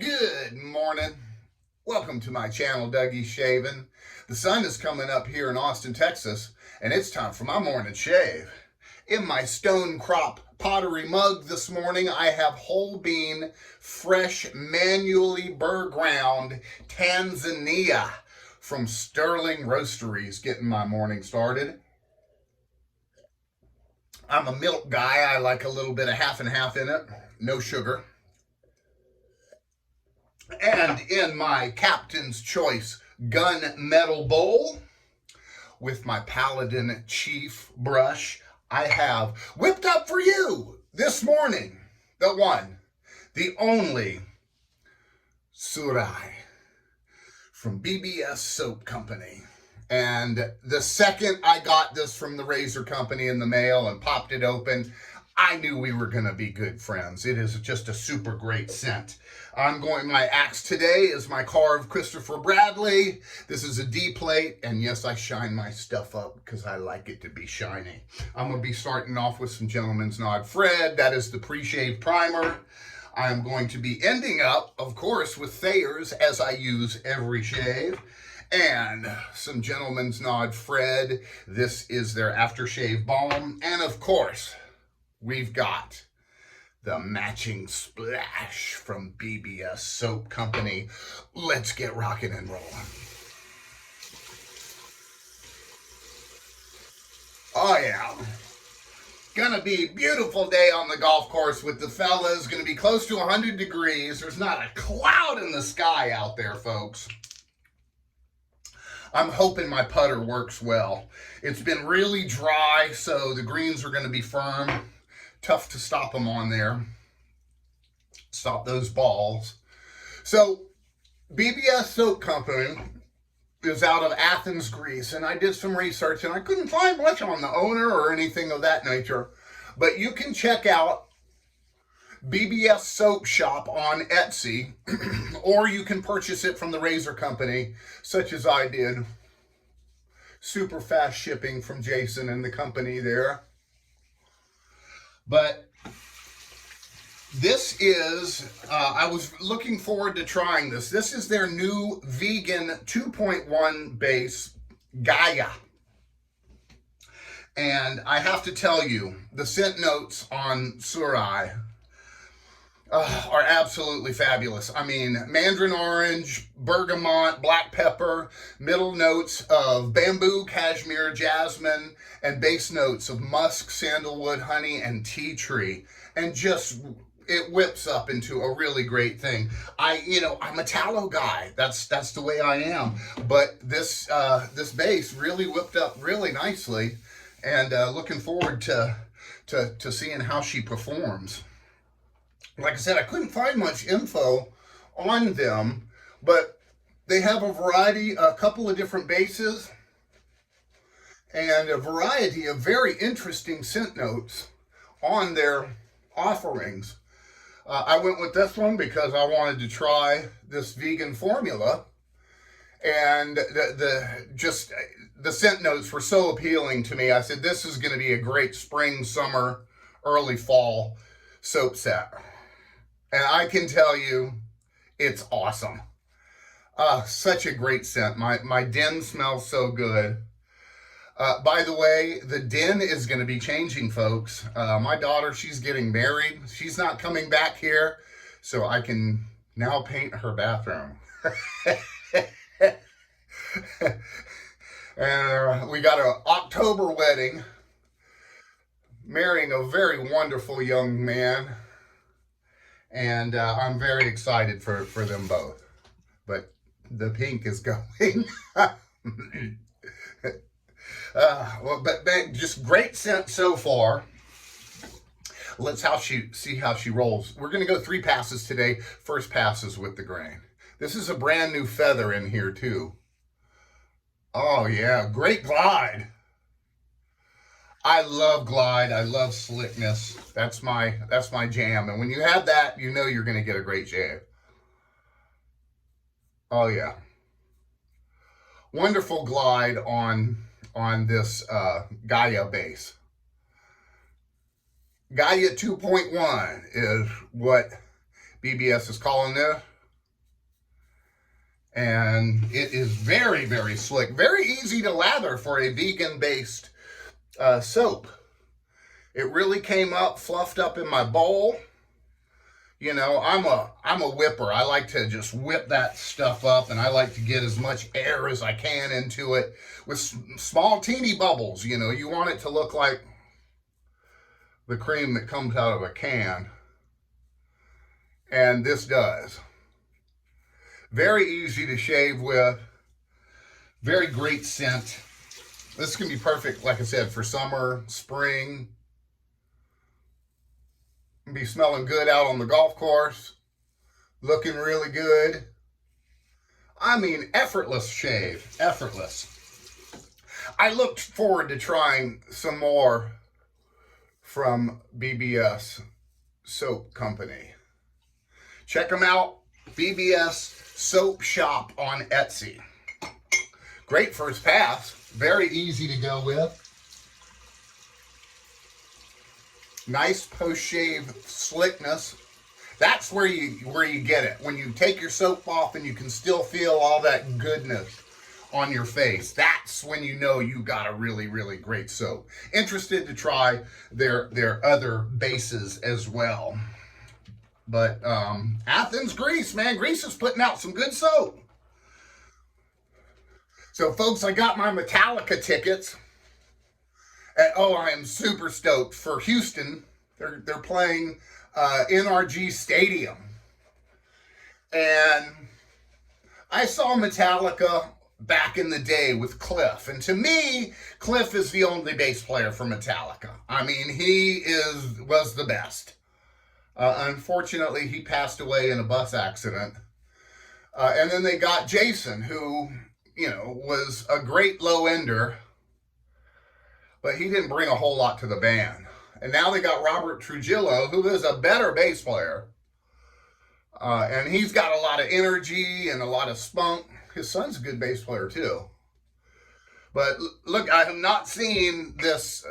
Good morning. Welcome to my channel, Dougiesshavin. The sun is coming up here in Austin, Texas, and it's time for my morning shave. In my stone crop pottery mug this morning, I have whole bean, fresh, manually burr ground Tanzania from Sterling Roasteries, getting my morning started. I'm a milk guy. I like a little bit of half and half in it, no sugar. And in my Captain's Choice gunmetal bowl with my Paladin Chief brush, I have whipped up for you this morning the one, the only Tsurai from BBS Soap Company. And the second I got this from the razor company in the mail and popped it open, I knew we were going to be good friends. It is just a super great scent. My axe today is my Karve Christopher Bradley. This is a D plate, and yes, I shine my stuff up because I like it to be shiny. I'm going to be starting off with some Gentleman's Nod Fred. That is the pre-shave primer. I'm going to be ending up, of course, with Thayers, as I use every shave, and some Gentleman's Nod Fred. This is their aftershave balm, and of course, we've got the matching splash from BBS Soap Company. Let's get rocking and rolling. Oh yeah. Gonna be a beautiful day on the golf course with the fellas. Gonna be close to 100 degrees. There's not a cloud in the sky out there, folks. I'm hoping my putter works well. It's been really dry, so the greens are gonna be firm. Tough to stop them on there. Stop those balls. So, BBS Soap Company is out of Athens, Greece, and I did some research, and I couldn't find much on the owner or anything of that nature. But you can check out BBS Soap Shop on Etsy, or you can purchase it from the razor company, such as I did. Super fast shipping from Jason and the company there. But this is, I was looking forward to trying this. This is their new vegan 2.1 base, Gaia. And I have to tell you, the scent notes on Tsurai are absolutely fabulous. I mean, mandarin orange, bergamot, black pepper, middle notes of bamboo, cashmere, jasmine, and base notes of musk, sandalwood, honey, and tea tree. And just, it whips up into a really great thing. I'm a tallow guy. That's the way I am. But this base really whipped up really nicely, and looking forward to seeing how she performs. Like I said, I couldn't find much info on them, but they have a couple of different bases, and a variety of very interesting scent notes on their offerings. I went with this one because I wanted to try this vegan formula, and the scent notes were so appealing to me. I said, this is going to be a great spring, summer, early fall soap set. And I can tell you, it's awesome. Such a great scent. My den smells so good. By the way, the den is going to be changing, folks. My daughter, she's getting married. She's not coming back here, so I can now paint her bathroom. And we got an October wedding, marrying a very wonderful young man. And I'm very excited for them both. But the pink is going. But just great scent so far. Let's see how she rolls. We're going to go 3 passes today. First pass is with the grain. This is a brand new feather in here too. Oh yeah, great glide. I love glide. I love slickness. That's my jam. And when you have that, you know you're going to get a great shave. Oh yeah. Wonderful glide on this Gaia base. Gaia 2.1 is what BBS is calling this. And it is very, very slick. Very easy to lather for a vegan-based soap. It really came up, fluffed up in my bowl. You know, I'm a whipper. I like to just whip that stuff up, and I like to get as much air as I can into it with small, teeny bubbles. You know, you want it to look like the cream that comes out of a can. And this does. Very easy to shave with. Very great scent. This can be perfect, like I said, for summer, spring. Be smelling good out on the golf course. Looking really good. I mean, effortless shave. Effortless. I looked forward to trying some more from BBS Soap Company. Check them out. BBS Soap Shop on Etsy. Great first pass. Very easy to go with. Nice post-shave slickness. That's where you get it. When you take your soap off and you can still feel all that goodness on your face. That's when you know you got a really, really great soap. Interested to try their other bases as well. But Athens, Greece, man. Greece is putting out some good soap. So, folks, I got my Metallica tickets. And, oh, I am super stoked for Houston. They're playing NRG Stadium. And I saw Metallica back in the day with Cliff. And to me, Cliff is the only bass player for Metallica. I mean, he was the best. Unfortunately, he passed away in a bus accident. And then they got Jason, who, you know, was a great low-ender, but he didn't bring a whole lot to the band. And now they got Robert Trujillo, who is a better bass player. And he's got a lot of energy and a lot of spunk. His son's a good bass player, too. But look, I have not seen this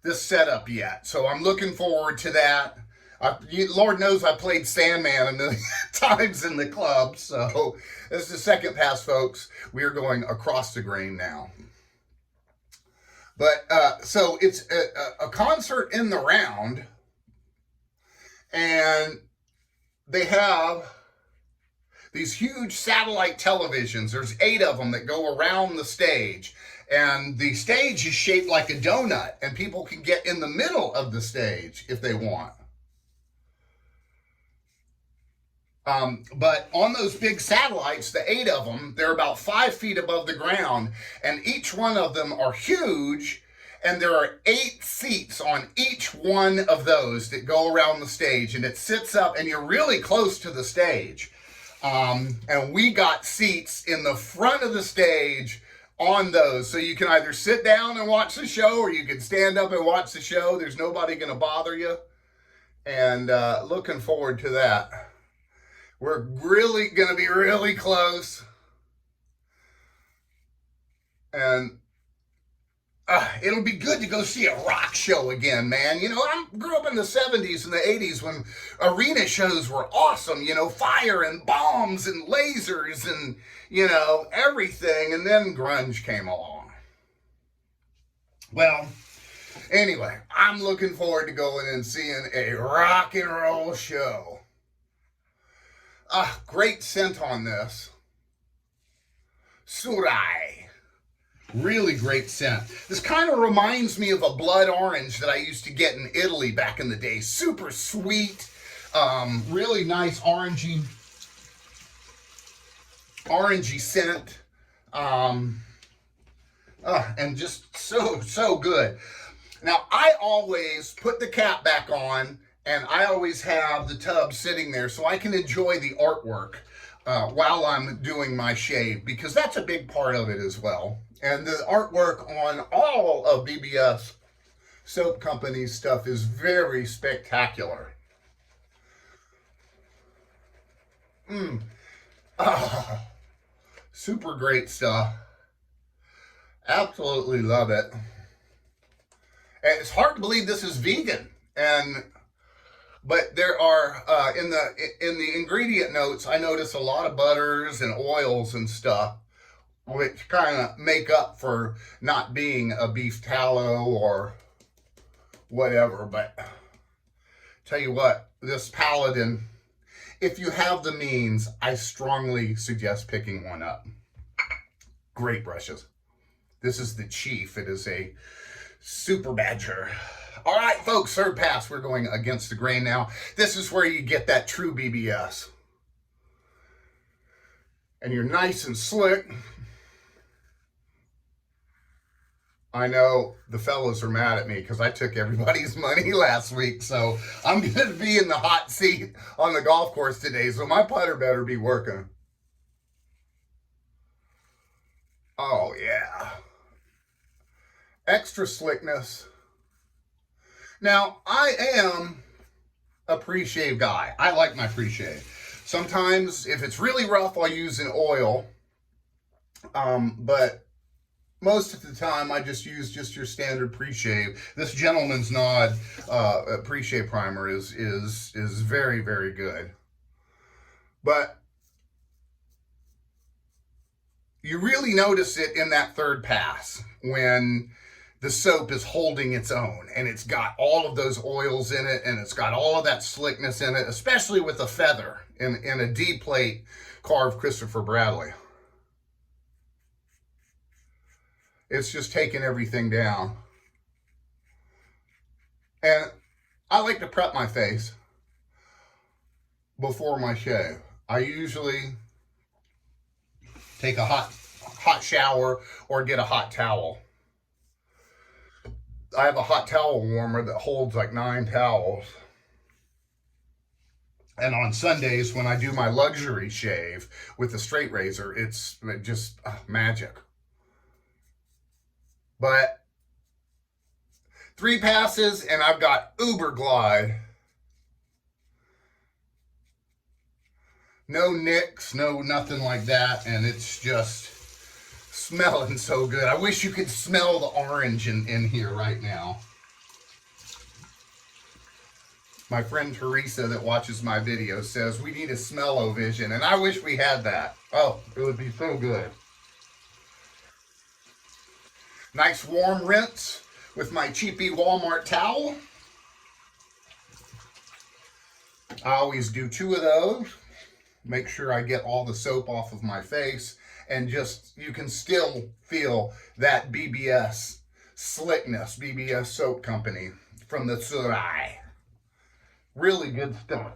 this setup yet. So I'm looking forward to that. Lord knows I played Sandman a million times in the club. So this is the second pass, folks. We are going across the grain now. But so it's a concert in the round. And they have these huge satellite televisions. There's 8 of them that go around the stage. And the stage is shaped like a donut, and people can get in the middle of the stage if they want. But on those big satellites, the 8 of them, they're about 5 feet above the ground, and each one of them are huge, and there are 8 seats on each one of those that go around the stage, and it sits up, and you're really close to the stage. And we got seats in the front of the stage on those, so you can either sit down and watch the show, or you can stand up and watch the show. There's nobody going to bother you, and looking forward to that. We're really going to be really close, and it'll be good to go see a rock show again, man. You know, I grew up in the 70s and the 80s when arena shows were awesome, you know, fire and bombs and lasers and, you know, everything. And then grunge came along. Well, anyway, I'm looking forward to going and seeing a rock and roll show. Great scent on this. Tsurai. Really great scent. This kind of reminds me of a blood orange that I used to get in Italy back in the day. Super sweet, really nice orangey scent, and just so good. Now, I always put the cap back on, and I always have the tub sitting there so I can enjoy the artwork while I'm doing my shave, because that's a big part of it as well. And the artwork on all of BBS Soap Company's stuff is very spectacular. Super great stuff. Absolutely love it. And it's hard to believe this is vegan. And But there are in the ingredient notes, I notice a lot of butters and oils and stuff, which kind of make up for not being a beef tallow or whatever. But tell you what, this Paladin, if you have the means, I strongly suggest picking one up. Great brushes. This is the Chief. It is a Super Badger. All right, folks, third pass. We're going against the grain now. This is where you get that true BBS. And you're nice and slick. I know the fellas are mad at me because I took everybody's money last week, so I'm going to be in the hot seat on the golf course today, so my putter better be working. Oh, yeah. Extra slickness. Now, I am a pre-shave guy. I like my pre-shave. Sometimes, if it's really rough, I'll use an oil. But most of the time, I just use your standard pre-shave. This Gentleman's Nod pre-shave primer is very, very good. But you really notice it in that third pass when the soap is holding its own and it's got all of those oils in it and it's got all of that slickness in it, especially with a feather in a D-plate Karve Christopher Bradley. It's just taking everything down. And I like to prep my face before my shave. I usually take a hot shower or get a hot towel. I have a hot towel warmer that holds like 9 towels. And on Sundays, when I do my luxury shave with the straight razor, it's just magic. But 3 passes and I've got Uber Glide. No nicks, no nothing like that. And it's just smelling so good. I wish you could smell the orange in here right now. My friend Teresa that watches my videos says we need a smell-o-vision, and I wish we had that. Oh, it would be so good. Nice warm rinse with my cheapy Walmart towel. I always do 2 of those. Make sure I get all the soap off of my face. And just, you can still feel that BBS slickness, BBS Soap Company from the Tsurai. Really good stuff.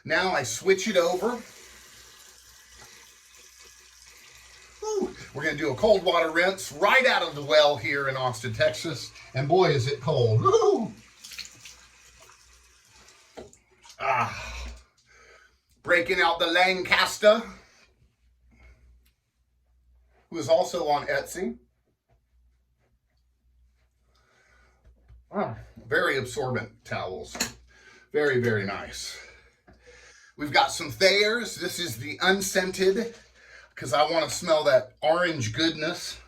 Now I switch it over. Whew. We're going to do a cold water rinse right out of the well here in Austin, Texas. And boy, is it cold. Woo! Breaking out the Lancaster, who is also on Etsy. Very absorbent towels. Very, very nice. We've got some Thayers. This is the unscented, because I want to smell that orange goodness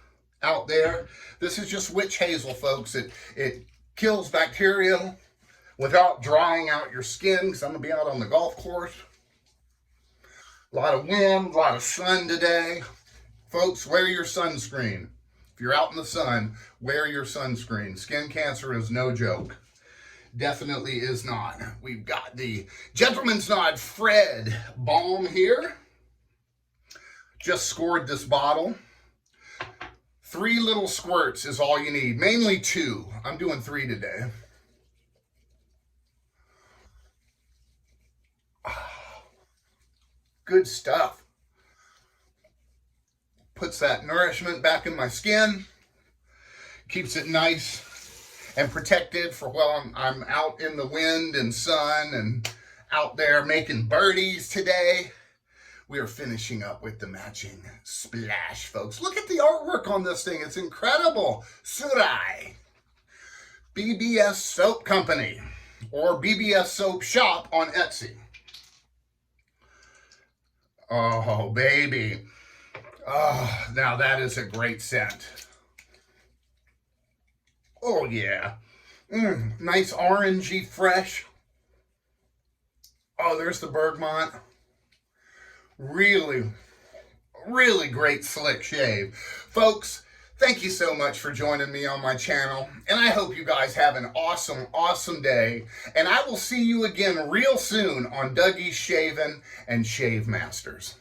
out there. This is just witch hazel, folks. It kills bacteria without drying out your skin, because I'm going to be out on the golf course. A lot of wind, a lot of sun today. Folks, wear your sunscreen. If you're out in the sun, wear your sunscreen. Skin cancer is no joke. Definitely is not. We've got the Gentleman's Nod Fred Balm here. Just scored this bottle. 3 little squirts is all you need. Mainly 2. I'm doing 3 today. Good stuff. Puts that nourishment back in my skin. Keeps it nice and protected for while I'm out in the wind and sun and out there making birdies today. We are finishing up with the matching splash, folks. Look at the artwork on this thing. It's incredible. Tsurai. BBS Soap Company or BBS Soap Shop on Etsy. Oh, baby. Oh, now that is a great scent. Oh, yeah. Nice orangey, fresh. Oh, there's the bergamot. Really, really great slick shave. Folks, thank you so much for joining me on my channel, and I hope you guys have an awesome, awesome day, and I will see you again real soon on Dougie's Shavin' and Shave Masters.